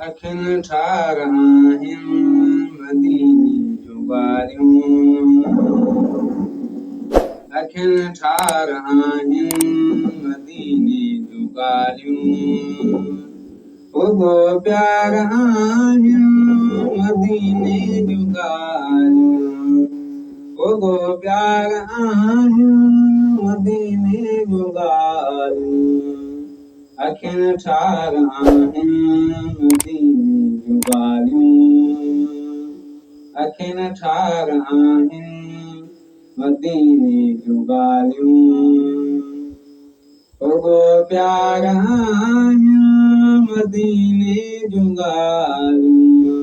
अखिन ठाराहिन मदीने जूं ॻाल्हियूं अखिन ठाराहिन मदीने जूं ॻाल्हियूं रुॻो प्यार आहिन मदीने जूं ॻाल्हियूं रुॻो प्यार आहिन मदीने जूं ॻाल्हियूं अखिन ठाराहिन मदीने जूं ॻाल्हियूं अखिन ठाराहिन मदीने जूं ॻाल्हियूं रुॻो प्यार आहिन मदीने जूं ॻाल्हियूं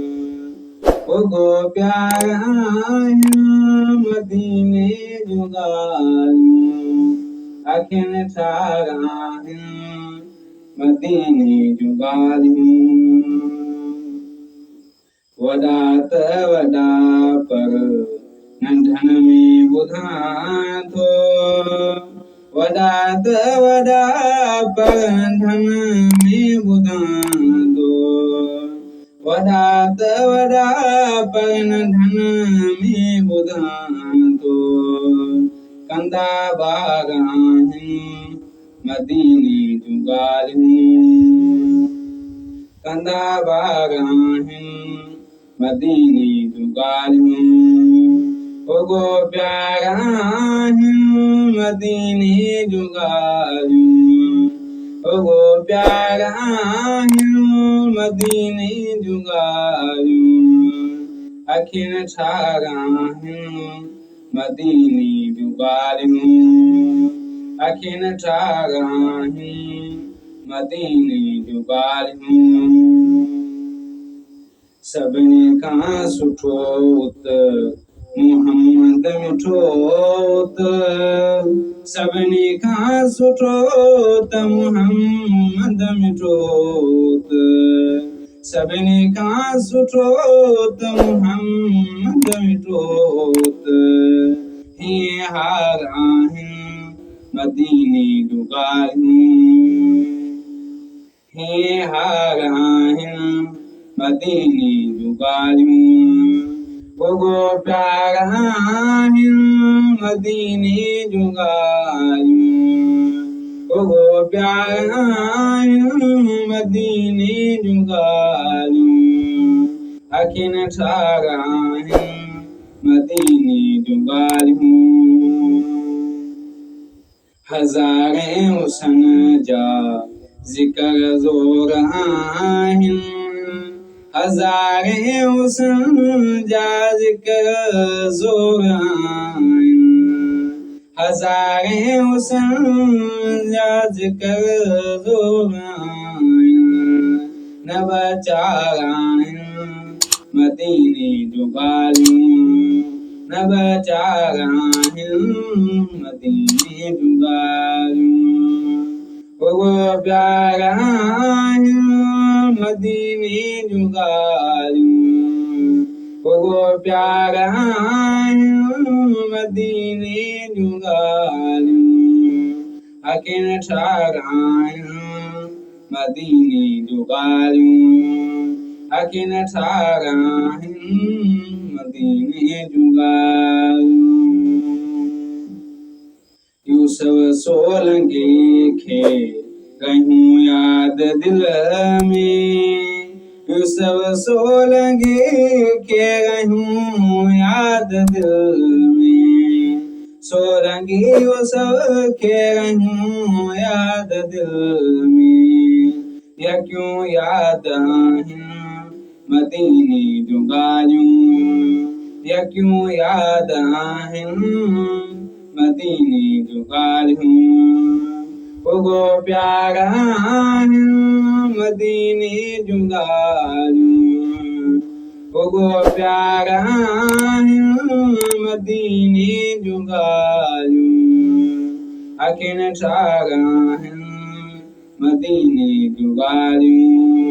रुॻो प्यार आहिन मदीने जूं ॻाल्हियूं अखिन ठाराहिन मदीने जूं ॻाल्हियूं वॾा त वॾा पर नंढन में ॿुधां थो वॾा त वॾा पर नंढन में ॿुधां थो वॾा त वॾा पर नंढन में ॿुधां थो कंदा बाग आहिन मदीने जूं ॻाल्हियूं कंदा बाग आहिन मदीने जूं ॻाल्हियूं रुॻो प्यार आहिन मदीने जूं ॻाल्हियूं रुॻो प्यार आहिन मदीने जूं ॻाल्हियूं अखिन ठाराहिन मदीने जूं ॻाल्हियूं अखिन ठाराहिन मदीने जूं ॻाल्हियूं सभिनी खां सुठो त मुहम्मद मिठो त सभिनी खां सुठो त मुहम्मद मिठो त सभिनी खां सुठो त मुहम्मद मिठो त हीअं हाल आहिन मदीने जूं ॻाल्हियूं हीअं हाल आहिन मदीने जूं ॻाल्हियूं रुॻो प्यार आहिन मदीने जूं ॻाल्हियूं रुॻो प्यार आहिन मदीने जूं ॻाल्हियूं अखिन ठाराहिन मदीने जूं ॻाल्हियूं हज़ारे हुसन जा ज़िकर ज़ोर आहिन हज़ारे हुसन जा ज़िकर ज़ोर आहिन हज़ारे हुसन जा ज़िकर ज़ोर आहिन न बचार आहिन मदीने जूं ॻाल्हियूं न बचार आहिन मदीने जूं ॻाल्हियूं रुॻो प्यार आहिन मदीने जूं ॻाल्हियूं रुॻो प्यार आहिन मदीने जूं ॻाल्हियूं अखिन ठाराहिन मदीने जूं ॻाल्हियूं अखिन ठाराहिन मदीने जूं ॻाल्हियूं यूसुफ सोलंगी खे कयूं याद दिल में यूसुफ सोलंगी खे कयूं याद दिल में सोलंगी यूसुफ खे कयूं याद दिल में यकियूं याद आहिन मदीने जूं ॻाल्हियूं यकियूं याद आहिन मदीने जूं ॻाल्हियूं रुॻो प्यार आहिन मदीने जूं ॻाल्हियूं रुॻो प्यार आहिन मदीने जूं ॻाल्हियूं अखिन ठाराहिन मदीने जूं ॻाल्हियूं